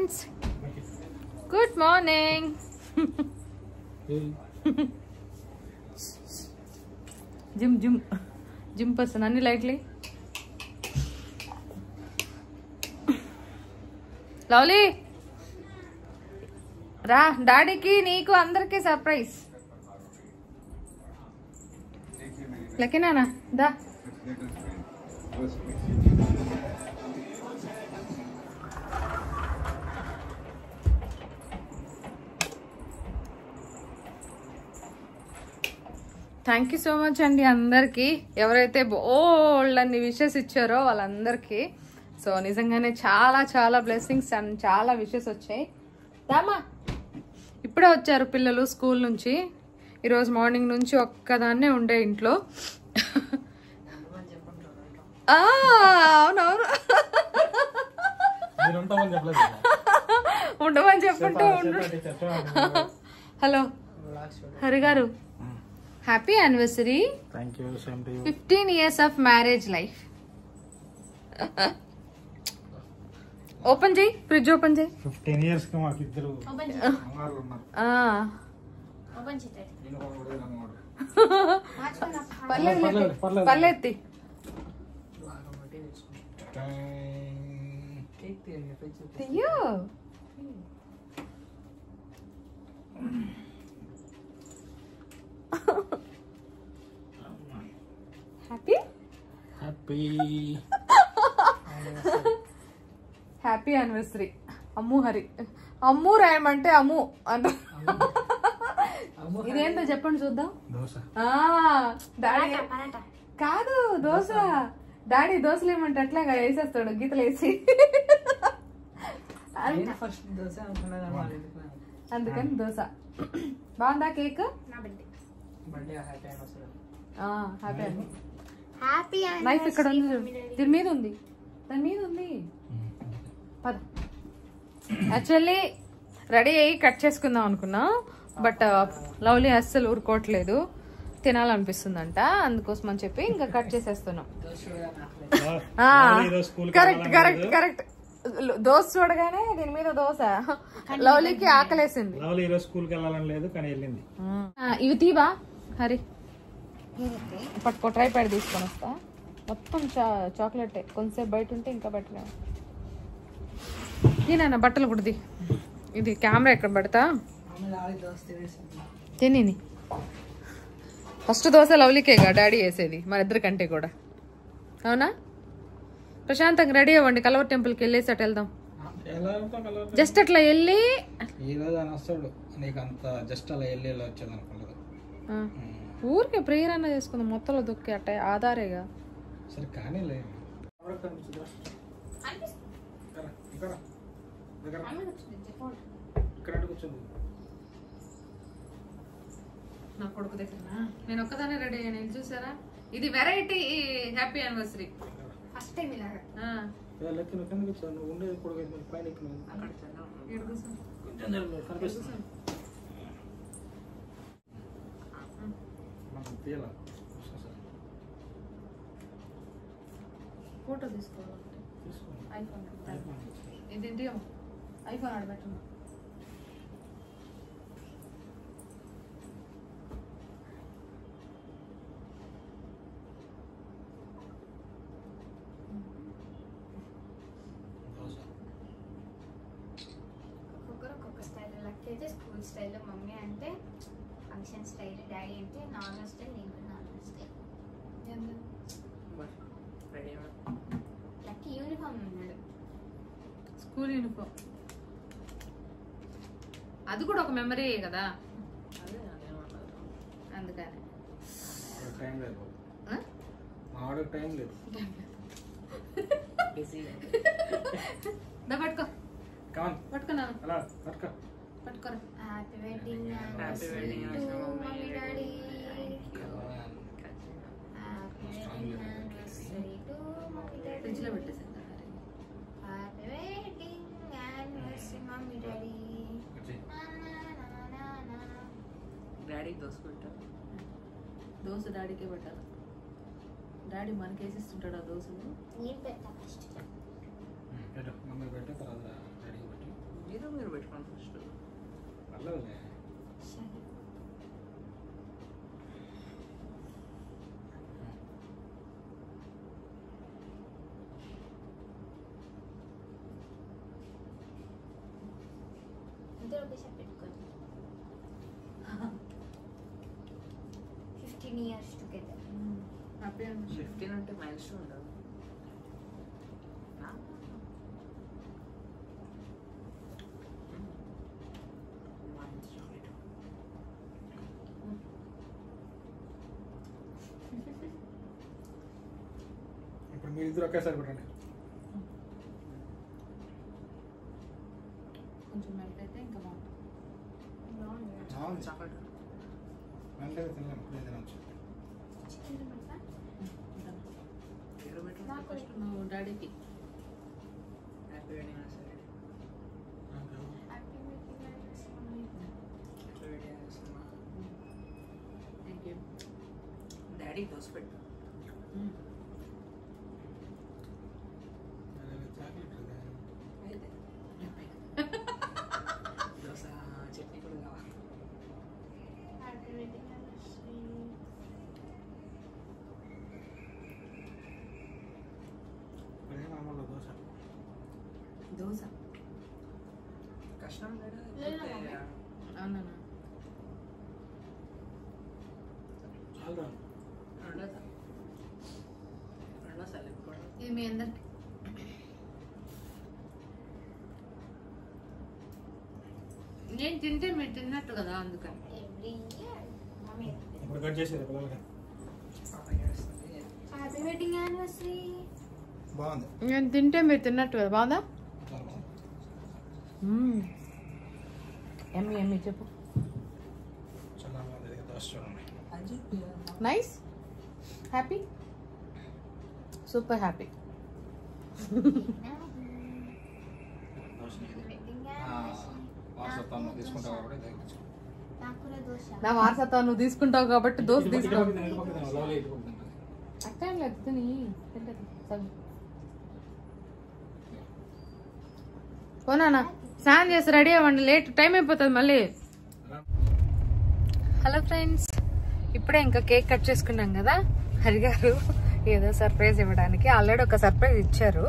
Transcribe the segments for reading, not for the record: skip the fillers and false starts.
Friends, good morning. Gym gym gym person. అన్ని lightly. Lovely రా, డాడీకి నీకు అందరికి సర్ప్రైజ్. లక్కీనా దా. థ్యాంక్ యూ సో మచ్ అండి అందరికి, ఎవరైతే బోల్డ్ అన్ని విషెస్ ఇచ్చారో వాళ్ళందరికీ. సో నిజంగానే చాలా చాలా బ్లెస్సింగ్స్ అండ్ చాలా విషెస్ వచ్చాయి. రామా, ఇప్పుడే వచ్చారు పిల్లలు స్కూల్ నుంచి. ఈరోజు మార్నింగ్ నుంచి ఒక్కదాన్నే ఉండే ఇంట్లో. అవునవును, ఉండమని చెప్పుంటూ ఉండు. హలో హరి గారు, happy anniversary. 15 years of marriage life. Open చేయి, ఫ్రిడ్జ్ ఓపెన్ చేయి. 15 years కి మాకు ఇద్దరు అమ్మారు ఉన్నారు. ఓపెన్ చేయి. పర్లేదు. తీయో. Happy happy anniversary. Ammu Hari. Ammu రాయమంటే అమ్ము అంట. ఇదేంటో చెప్పండి చూద్దాం. డాడీ కాదు, దోశ. డాడీ దోశలు ఏమంటే అట్లాగా వేసేస్తాడు గీతలు వేసి. అందుకని దోశ. బాగుందా కేక్? హ్యాపీ నైఫ్ ఇక్కడ ఉంది, దీని మీద ఉంది, దాని మీద ఉంది. యాక్చువల్లీ రెడీ అయ్యి కట్ చేసుకుందాం అనుకున్నా, బట్ లవ్లీ అస్సలు ఊరుకోవట్లేదు, తినాలనిపిస్తుందంట. అందుకోసం అని చెప్పి ఇంకా కట్ చేసేస్తున్నాం. Correct correct correct. దోశ చూడగానే దీని మీద దోశ. లవ్లీకి ఆకలేసింది. ఇవి తీవా హరి? పట్టుకో, ట్రై ప్యాడ్ తీసుకొని వస్తా. మొత్తం చాక్లెట్. కొంచెంసేపు బయట ఉంటే ఇంకా బెటర్. నేనన్నా బట్టలు కుడిది. ఇది కెమెరా ఎక్కడ పెడతా? తిని ఫస్ట్ దోశ లవ్లీకేగా డాడీ వేసేది, మన ఇద్దరికంటే కూడా. అవునా? ప్రశాంతంగా రెడీ అవ్వండి, కలవర్ టెంపుల్కి వెళ్ళేసి అటు వెళ్దాం. జస్ట్ అట్లా వెళ్ళి ఊరికే ప్రేయర్ అన్న చేసుకుందాం. మొత్తంలో దొక్కి అట్ట ఆధారేగా. నా కొడుకు దగ్గర నేను ఒక్కదానే రెడీ అయ్యాను. నేను చూసారా, ఇది variety happy anniversary. First time ఇలాగా. ఫోటో తీసుకోవాలంటే ఐఫోన్. ఇదేంటి ఐఫోన్ ఆడబెట్టను. ఒక్కొక్క స్టైల్. లక్కీ అయితే స్కూల్ స్టైల్లో, మమ్మీ అంటే ఫంక్షన్ స్టైల్, డాడీ అంటే నార్మల్ స్టైల్, నేను కూడా నార్మల్ స్టైల్. లక్కీ యూనిఫామ్ ఉన్నాడు, స్కూల్ యూనిఫామ్. అది కూడా ఒక మెమరీ కదా, అందుకని. పట్టుకో పట్టుకున్నాను. పట్టుకోరా. Happy wedding anniversary to mummy daddy. Happy wedding anniversary to mummy daddy. Fridge లో పెట్టేసాను. Happy wedding anniversary mummy daddy. Daddy dosa పెట్టా. దోశ డాడీకే పెట్టాలి. డాడీ మనకేసిస్తుంటాడు ఆ దోశలు. నేను పెట్టా ఫస్ట్. మీరు పెట్టుకోండి ఫస్ట్. ఇద్దరు ఒకేసారి పెట్టుకోండి. 15 years together. హ్యాపీ అండి. 15 అంటే మైల్స్ ఉండదు. ఇప్పుడు మీరిద్దరు ఒకేసారి పెట్టండి. కొంచెం మెల్ట్ అయితే ఇంకా బాగుంటుంది. అవును చాక్లెట్ వెంటనే తినలేము, ఇప్పుడే తినొచ్చు. పేరు పెట్టు. నాకు నువ్వు డాడీకి happy wedding anniversary. Happy wedding anniversary. Happy wedding anniversary. Thank you. Daddy dosa పెట్టు. దోశ చట్నీ కూడా కావాలి. Happy wedding anniversary. ఇప్పుడే మామూలు దోశ. దోశ కష్టం లేదు, లేదా? అవునా? చాలా రెండోసారి కూడా ఇది మీ అందరికి నేను తింటే మీరు తిన్నట్టు కదా, అందుకని. ఎవ్రీ ఇయర్ మమ్మీ ఇప్పుడు కట్ చేసేది పిల్లలకి. Happy wedding anniversary. బాగుంది. నేను తింటే మీరు తిన్నట్టు కదా, బాగుందా? చాలా బాగుంది. ఎమ్మి ఎమ్మి చెప్పు. చాలా బాగుంది దోశ చూడండి. Nice, happy, super happy. Dosa ఇది. Wedding anniversary. వారసత్వం తీసుకుంటావు కాబట్టి తగ్గించు. నాకు కూడా దోశ. నా వారసత్వం నువ్వు తీసుకుంటావు కాబట్టి దోశ తీసుకో. తీసుకో. అట్టేం లేదు, తిని తింటది సగం. పోనా స్నానం చేసి రెడీ అవ్వండి, లేట్ టైం అయిపోతుంది మళ్ళీ. హలో ఫ్రెండ్స్, ఇప్పుడే ఇంకా కేక్ కట్ చేసుకున్నాం కదా. హరిగారు ఏదో సర్ప్రైజ్ ఇవ్వడానికి ఆల్రెడీ ఒక సర్ప్రైజ్ ఇచ్చారు.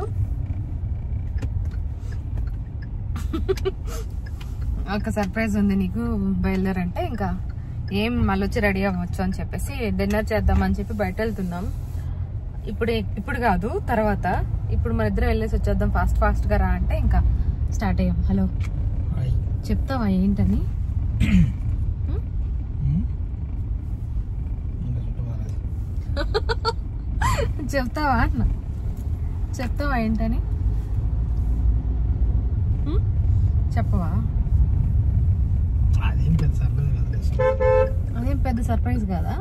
ఒక సర్ప్రైజ్ ఉంది నీకు, బయలుదేరంటే ఇంకా ఏం మళ్ళీ వచ్చి రెడీ అవ్వచ్చు అని చెప్పేసి డిన్నర్ చేద్దామని చెప్పి బయట వెళ్తున్నాం. ఇప్పుడు కాదు, తర్వాత. ఇప్పుడు మన ఇద్దరం వెళ్ళేసి వచ్చేద్దాం, ఫాస్ట్ గా రా అంటే ఇంకా స్టార్ట్ అయ్యాం. హలో చెప్తావా ఏంటని? చెప్తావా అన్న, చెప్తావా ఏంటని? చెప్పవా? అదేం పెద్ద సర్ప్రైజ్ కదా. అదేం పెద్ద సర్ప్రైజ్ కదా.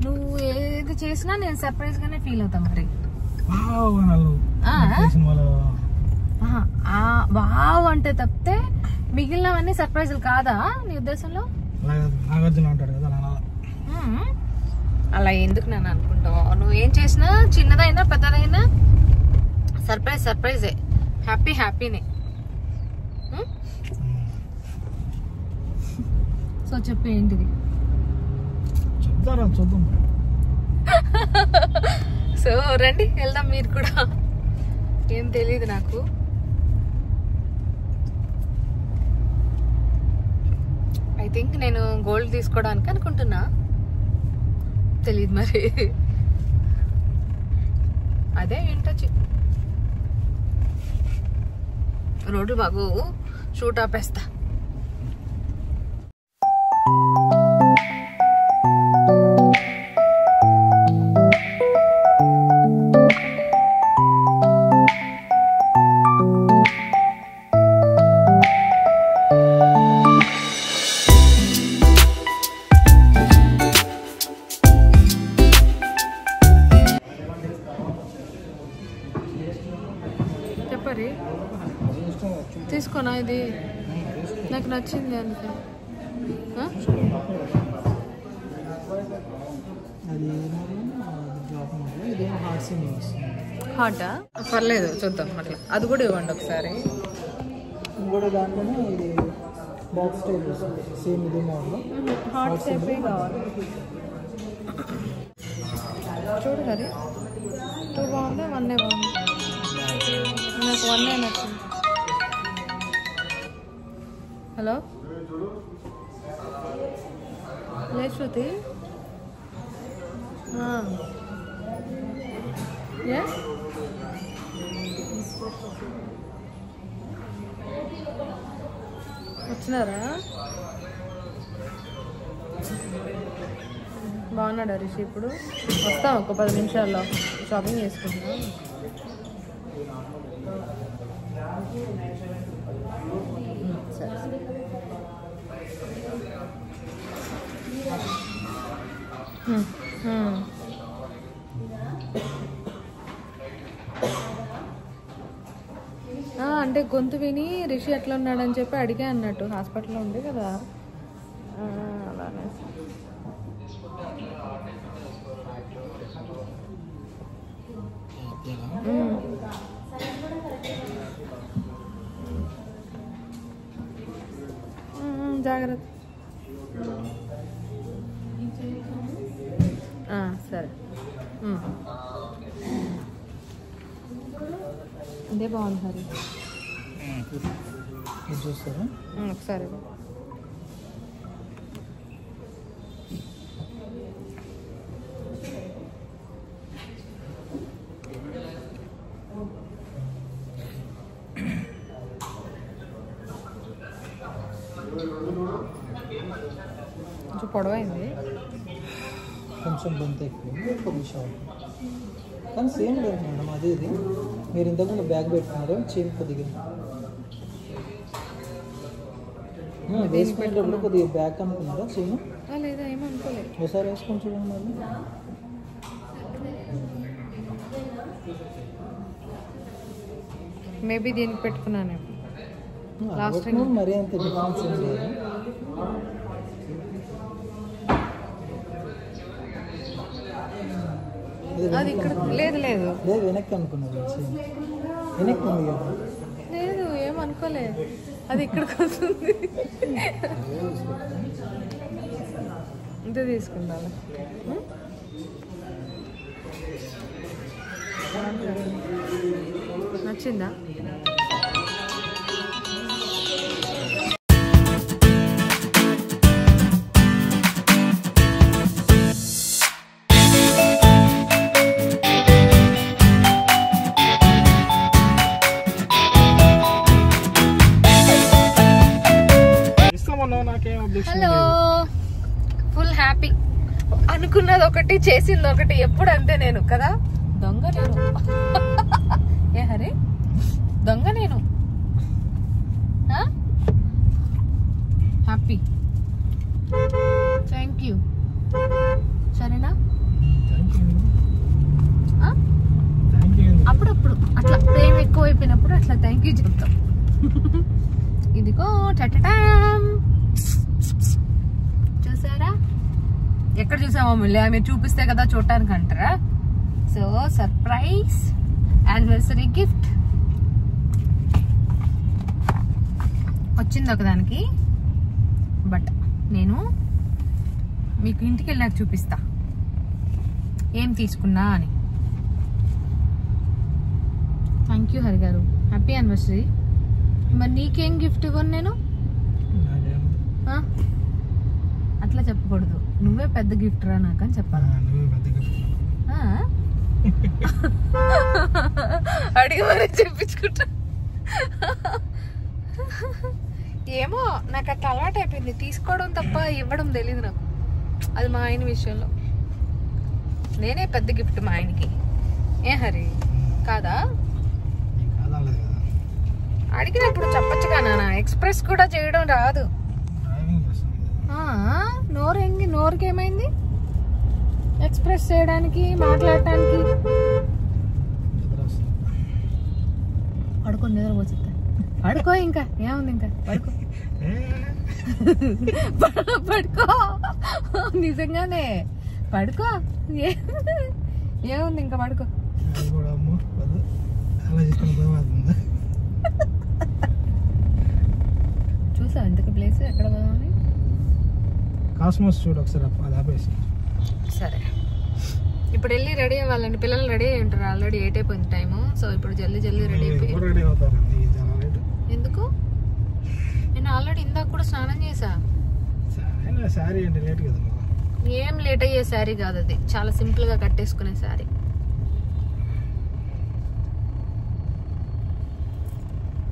నువ్వు ఏది చేసినా నేను సర్ప్రైజ్ గానే ఫీల్ అవుతా మరి. వావ్ అంటే తప్పితే మిగిలినవన్నీ సర్ప్రైజులు కాదా నీ ఉద్దేశంలో? నాగార్జున ఉంటాడు కదా అలా ఎందుకు నన్ను అనుకుంటావు? నువ్వు ఏం చేసినా చిన్నదైనా పెద్దదైనా సర్ప్రైజే. హ్యాపీనే. సో చెప్పు ఏంటిది? చెప్తారా చూద్దాం. సో రండి వెళ్దాం, మీరు కూడా. ఏం తెలీదు నాకు. ఐ థింక్ నేను గోల్డ్ తీసుకోవడానికి అనుకుంటున్నా, తెలీదు మరి. అదే ఏంటో రోడ్లు బాగు, షూట్ ఆపేస్తా. చెప్పరి తీసుకోనా? ఇది నాకు నచ్చింది అందుకే. హాటా? పర్లేదు చూద్దాం అట్లా. అది కూడా ఇవ్వండి ఒకసారి. కూడా దాంట్లోనే ఇది బాక్స్ టైప్ వస్తుంది సేమ్ ఇదే మోడల్. హాట్ షేపే కావాలి. చూడు హరి, 2 బాగుందా 1 బాగుంది? నాకు 1 నచ్చింది. హలో లే శృతి. వచ్చినారా? బాగున్నాడు రిషి. ఇప్పుడు వస్తాం ఒక 10 నిమిషాల్లో. షాపింగ్ చేసుకుంటున్నా. సరే అంటే గొంతు విని రిషి ఎట్లా ఉన్నాడని చెప్పి అడిగా అన్నట్టు. హాస్పిటల్లో ఉంది కదా అలానే. జాగ్రత్త. సరే ఇదే బాగుంది హరి. చూస్తారా ఒకసారి కొంచెం పొడవైంది, కొంచెం బంత్ ఎక్కువ, కొద్ది షార్ట్. కానీ సేమ్ లేదు మేడం, అదే ఇది. మీరు ఇంతకుముందు బ్యాగ్ పెట్టుకున్నారు, చైన్ కొద్దిగా వేసుకునేటప్పుడు కొద్దిగా బ్యాగ్ అనుకున్నారా చైన్? లేదా ఏమో అనుకోలేదు. ఒకసారి వేసుకొని చూడండి మళ్ళీ. మేబీ దీనికి పెట్టుకున్నాను లాస్ట్ టైం. మరీ అంత డిఫరెన్స్ ఏం లేదు. అది ఇక్కడ లేదు లేదు లేదు, వెనక్కి అనుకున్నారు. వెనక్కి ఉంది కదా. లేదు ఏమనుకోలేదు, అది ఇక్కడికి వస్తుంది. ఇంతే తీసుకుంటాను. నచ్చిందా? Hello, full happy. అనుకున్నది ఒకటి, చేసింది ఒకటి. ఎప్పుడు అంతే నేను కదా. దొంగ నేను. ఏ హరి, దొంగ నేను. హ్యాపీ. Thank you. సరేనా? అప్పుడప్పుడు అట్లా ప్రేమ ఎక్కువైపోయినప్పుడు అట్లా థ్యాంక్ యూ చెప్తాం. ఇదిగో టటటామ్. చూసారా? ఎక్కడ చూసామో మళ్ళీ మీరు చూపిస్తే కదా చూడటానికి అంటారా. సో సర్ప్రైజ్ యానివర్సరీ గిఫ్ట్ వచ్చింది ఒకదానికి. బట్ నేను మీకు ఇంటికి వెళ్ళాక చూపిస్తా ఏం తీసుకున్నా అని. థ్యాంక్ యూ హరి గారు, హ్యాపీ యానివర్సరీ. మరి నీకేం గిఫ్ట్ ఇవ్వను నేను? అట్లా చెప్పకూడదు, నువ్వే పెద్ద గిఫ్ట్ రా నాకని చెప్పాలి. అడిగి మరీ చెప్పించుకుంటా. ఏమో నాకు అట్లా అలవాటు అయిపోయింది, తీసుకోవడం తప్ప ఇవ్వడం తెలీదు నాకు. అది మా ఆయన విషయంలో నేనే పెద్ద గిఫ్ట్ మా ఆయనకి. ఏ హరి కాదా? అడిగినప్పుడు చెప్పొచ్చుగా నాన్న. ఎక్స్ప్రెస్ కూడా చేయడం రాదు. నోరుకి ఏమైంది ఎక్స్ప్రెస్ చేయడానికి, మాట్లాడటానికి? పడుకో, నిద్రపోతుంది. పడుకో, ఇంకా ఏముంది, ఇంకా పడుకో. పడుకో, నిజంగానే పడుకో. ఏముంది, ఇంకా పడుకో. కాస్మోస్ చూడు ఒకసారి అది ఆపేసి. సరే ఇప్పుడు వెళ్ళి రెడీ అవ్వాలండి. పిల్లలు రెడీ అయి ఉంటారు ఆల్రెడీ, 8 అయిపోయింది టైము. సో ఇప్పుడు జల్దీ రెడీ అయిపోయి. రెడీ అవుతారండి ఎందుకు? నేను ఆల్రెడీ ఇందాక కూడా స్నానం చేసా. శారీ అంటే లేట్ కదా. ఏం లేట్ అయ్యే శారీ కాదు అది, చాలా సింపుల్ గా కట్టేసుకునే శారీ.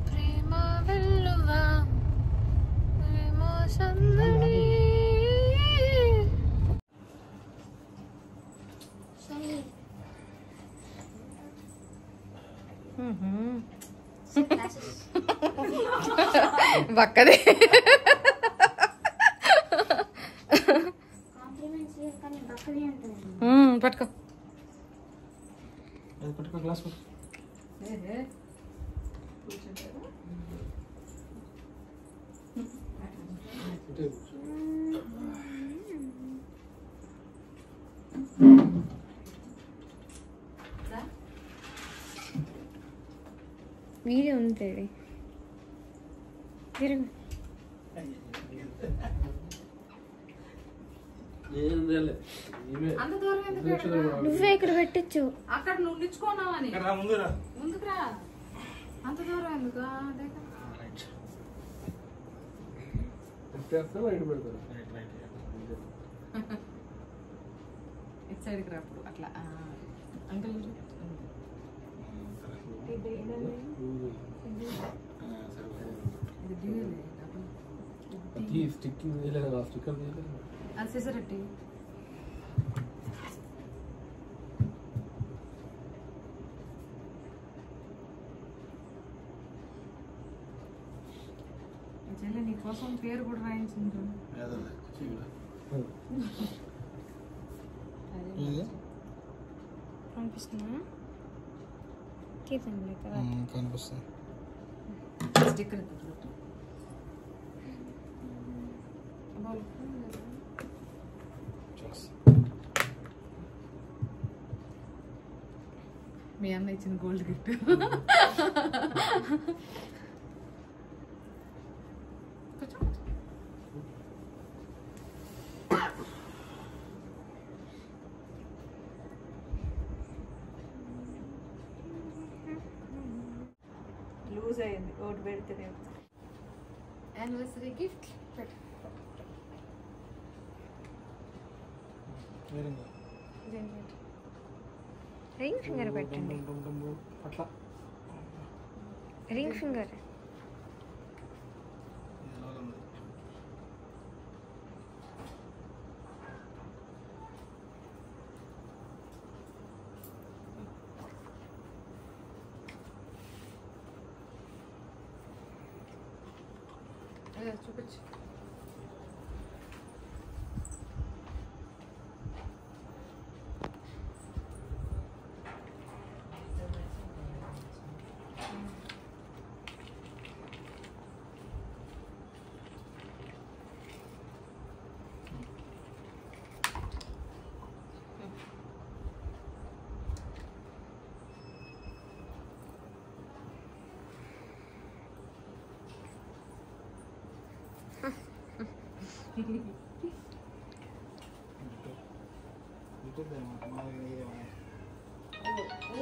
ప్రేమ వెల్లువా ప్రేమ సందడి. బక్కదే పట్టుకో. పట్టుకో గ్లాస్ పట్టుకో. వీడియో ఉంటుంది తిరుగు. అంత దూరం ఎందుకు? నువ్వే ఇక్కడ పెట్టచ్చు. అక్కడ నువ్వు నిల్చుకున్నావని ముందుకు రా. అంత దూరం ఎందుకు? ఇటు సైడ్కి రా అప్పుడు అట్లా. అంకల్ సిసరెట్టి చెల్లి నీ కోసం పేరు కూడా రాయించింది. పంపిస్తున్నా తీసండి కనిపిస్తుంది. స్టిక్కర్ మీ అన్న ఇచ్చిన గోల్డ్ గిఫ్ట్. లూజ్ అయింది ఒకటి పెడితే. యానివర్సరీ గిఫ్ట్ పెట్టు. రింగ్ ఫింగర్ పెట్టండి. అట్లా రింగ్ ఫింగర్. చూపించు.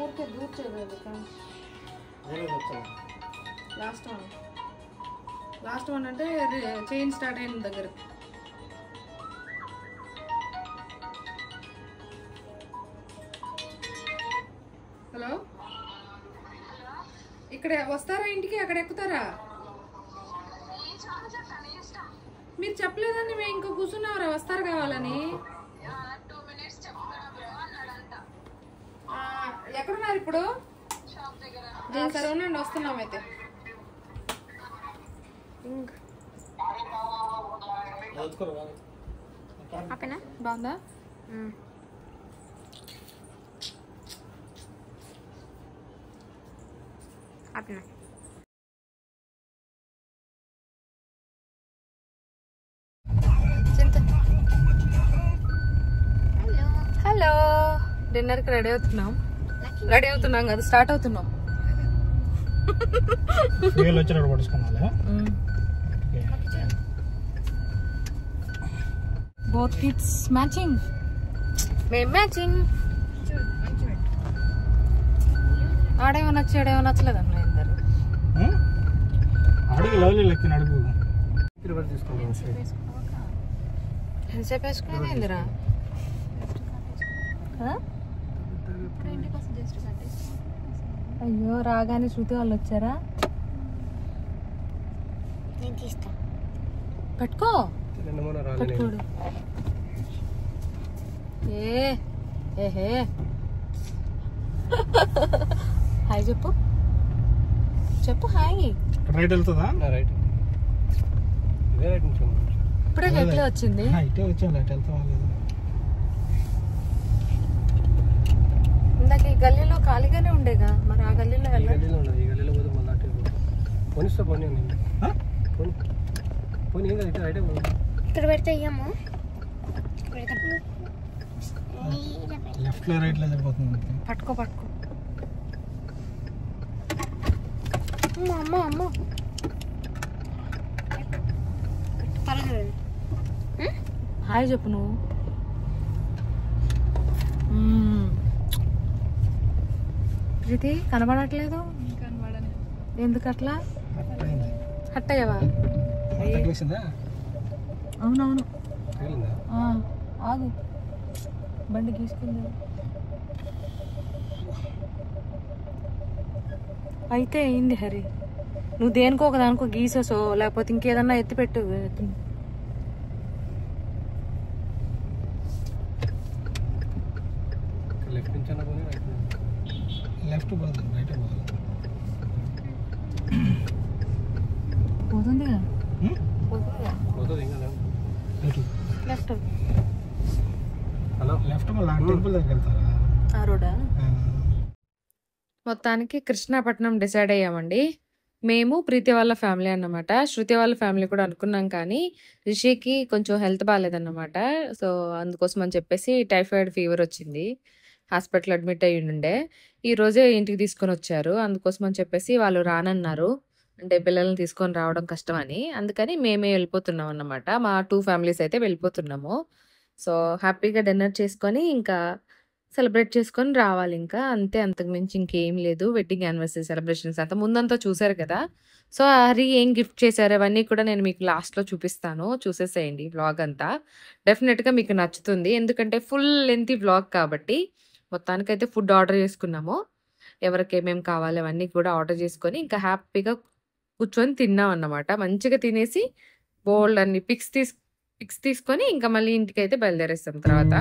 ఊరికే దూర్చేది. లాస్ట్ వన్ అంటే చైన్ స్టార్ట్ అయిన దగ్గర. హలో, ఇక్కడ వస్తారా ఇంటికి? అక్కడ ఎక్కుతారా? మీరు చెప్పలేదండి, మేము ఇంకా కూర్చున్నారా వస్తారు కావాలని. ఎక్కడున్నారు ఇప్పుడు? సరే ఉండండి, వస్తున్నాం అయితే. బాగుందా? హలో, డిన్నర్కి రెడీ అవుతున్నాం కదా, స్టార్ట్ అవుతున్నాం. Both kids matching. మేము మ్యాచింగ్. ఆడేమో నచ్చి ఆడేమో నచ్చలేదు అన్న ఇద్దరు. అడుగు లవ్లీ లెక్కన అడుగు. రివర్స్ తీసుకుంటాం సైడ్. ఎంతసేపు వేసుకునేది ఏందిరా? అయ్యో రాగానే శృతి వాళ్ళు వచ్చారా? నేను తీస్తా. పట్టుకో పట్టుకోడు. ఏహే హాయ్ చెప్పు చెప్పు హాయ్. రైట్ వెళ్తుందా? రైట్. ఇదే రైట్ నుంచి ఇప్పుడే ఎట్లా వచ్చింది? ఇటే వచ్చాను. రైట్ వెళ్తావా లేదా? ఇందాక ఈ గల్లీలో ఖాళీగానే ఉండేగా, మరి ఆ గల్లీలో వెళ్ళాలి. ఈ గల్లీలో పోతే మళ్ళీ అటే పోనిస్తా. పోనీ పోనీ పోనీ ఏం కాదు. ఇటే రైటే పోదు. ఇక్కడ పెడితే అయ్యాము. లెఫ్ట్ లో రైట్ లో సరిపోతుంది. పట్టుకో పట్టుకో. అమ్మ అమ్మ పర్లేదు. హాయ్ చెప్పు నువ్వు. ప్రీతి కనబడట్లేదు. ఎందుకు అట్లా? హట్ అయ్యావా? అవునవును. ఆగు, బండి గీసుకుంది. అయితే అయింది హరి. నువ్వు దేనికో ఒక దానికో గీసేసో లేకపోతే ఇంకేదన్నా ఎత్తిపెట్టు. లెఫ్ట్ పోదు రైట్ పోతుందిగా. లెఫ్ట్ లెఫ్ట్ టెంపుల్ దగ్గర వెళ్తారా? ఆ రోడా? మొత్తానికి కృష్ణాపట్నం డిసైడ్ అయ్యామండి. మేము ప్రీతి వాళ్ళ ఫ్యామిలీ అన్నమాట. శృతి వాళ్ళ ఫ్యామిలీ కూడా అనుకున్నాం, కానీ రిషికి కొంచెం హెల్త్ బాగాలేదన్నమాట. సో అందుకోసం అని చెప్పేసి టైఫాయిడ్ ఫీవర్ వచ్చింది, హాస్పిటల్ అడ్మిట్ అయ్యి ఉండే. ఈ రోజే ఇంటికి తీసుకొని వచ్చారు. అందుకోసం అని చెప్పేసి వాళ్ళు రానన్నారు, అంటే పిల్లల్ని తీసుకొని రావడం కష్టం అని. అందుకని మేమే వెళ్ళిపోతున్నాం అన్నమాట. మా 2 ఫ్యామిలీస్ అయితే వెళ్ళిపోతున్నాము. సో హ్యాపీగా డిన్నర్ చేసుకొని ఇంకా సెలబ్రేట్ చేసుకొని రావాలి. ఇంకా అంతే, అంతకు మించి ఇంకేం లేదు. వెడ్డింగ్ యానివర్సరీ సెలబ్రేషన్స్ అంతా ముందంతా చూసారు కదా. సో హరి ఏం గిఫ్ట్ చేశారు అవన్నీ కూడా నేను మీకు లాస్ట్లో చూపిస్తాను, చూసేసేయండి వ్లాగ్ అంతా. డెఫినెట్గా మీకు నచ్చుతుంది, ఎందుకంటే ఫుల్ లెంతీ వ్లాగ్ కాబట్టి. మొత్తానికైతే ఫుడ్ ఆర్డర్ చేసుకున్నాము. ఎవరికి ఏమేమి కావాలి అవన్నీ కూడా ఆర్డర్ చేసుకొని ఇంకా హ్యాపీగా కూర్చొని తిన్నాం అన్నమాట. మంచిగా తినేసి బోల్డ్ అన్ని పిక్స్ తీసుకొని ఇంకా మళ్ళీ ఇంటికి అయితే బయలుదేరేస్తాం తర్వాత.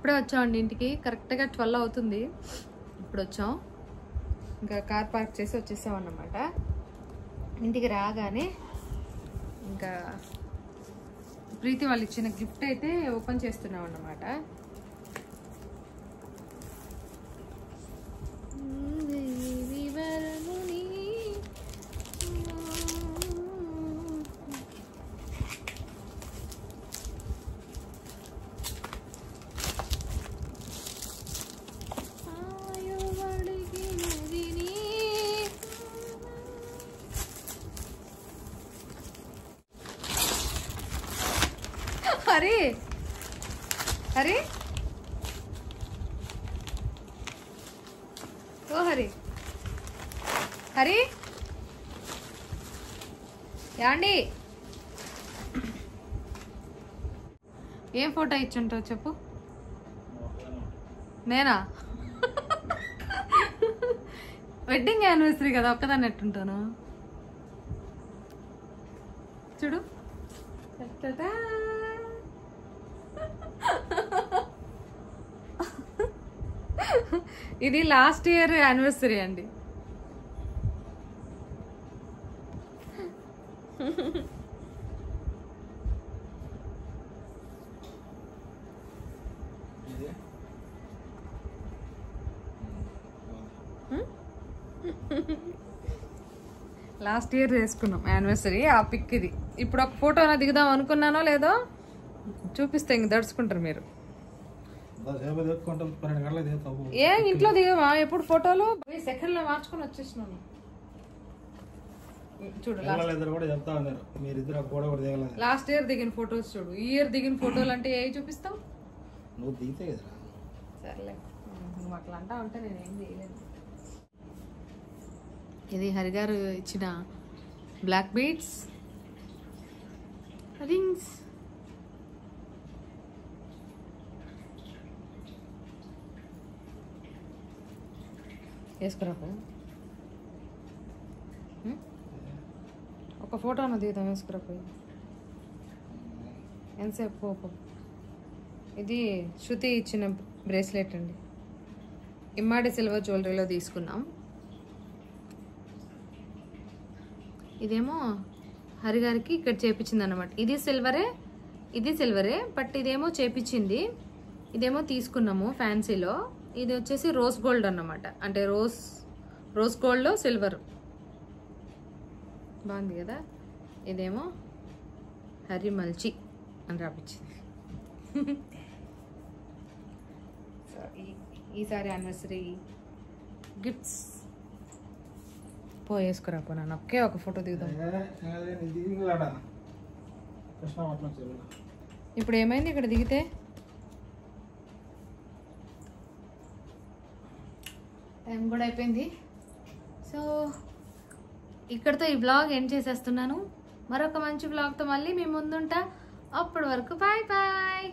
ఇప్పుడే వచ్చామండి ఇంటికి. కరెక్ట్గా 12 అవుతుంది. ఇప్పుడు వచ్చాం, ఇంకా కార్ పార్క్ చేసి వచ్చేసాం అన్నమాట. ఇంటికి రాగానే ఇంకా ప్రీతి వాళ్ళు ఇచ్చిన గిఫ్ట్ అయితే ఓపెన్ చేస్తున్నాం అన్నమాట. హరి హరి ఓ హరి హరి యాండి ఏం ఫోటో ఇచ్చుంటావు చెప్పు. నేనా? వెడ్డింగ్ యానివర్సరీ కదా, ఒక్కదాన్ని ఎట్టుంటాను చూడు. ఇది లాస్ట్ ఇయర్ యానివర్సరీ అండి. లాస్ట్ ఇయర్ చేసుకున్నాం యానివర్సరీ. ఆ పిక్ ఇది. ఇప్పుడు ఒక ఫోటో అయినా దిగుదాం అనుకున్నానో లేదో చూపిస్తే ఇంక దడుచుకుంటారు మీరు. ఏ ఇంట్లో దిగవా ఎప్పుడు ఫోటోలు? సెకండ్ లో మార్చుకొని వచ్చేసినాను చూడు. లాస్ట్ ఇయర్ దిగిన ఫొటోస్ చూడు. ఈ ఇయర్ దిగిన ఫోటోలు అంటే ఏ చూపిస్తావు? సర్లే, నువ్వు అట్లా అంటా ఉంటే నేనేం చేయలేను. ఇది హరిగారు ఇచ్చిన బ్లాక్ బీడ్స్ రింగ్స్. వేసుకురా, ఒక ఫోటో అన్న దిగుతాం. వేసుకురా పోయి. ఎంతసేపు పోపు. ఇది శృతి ఇచ్చిన బ్రేస్లెట్ అండి. ఇమ్మాడి సిల్వర్ జ్యువెలరీలో తీసుకున్నాం. ఇదేమో హరిగారికి ఇక్కడ చేపించింది అన్నమాట. ఇది సిల్వరే బట్ ఇదేమో చేపించింది. ఇదేమో తీసుకున్నాము ఫ్యాన్సీలో. ఇది వచ్చేసి రోజ్ గోల్డ్ అన్నమాట. అంటే రోజ్ గోల్డ్లో సిల్వర్. బాగుంది కదా. ఇదేమో హరి మల్చి అని రాపించింది. సో ఈసారి యానివర్సరీ గిఫ్ట్స్ పోయేసుకురా పో. నన్ను ఒకే ఒక ఫోటో దిగుదాం. ఇప్పుడు ఏమైంది ఇక్కడ దిగితే? టైం కూడా అయిపోయింది. సో ఇక్కడితో ఈ బ్లాగ్ ఎండ్ చేసేస్తున్నాను. మరొక మంచి బ్లాగ్తో మళ్ళీ మీ ముందుంటా. అప్పటి వరకు బాయ్ బాయ్.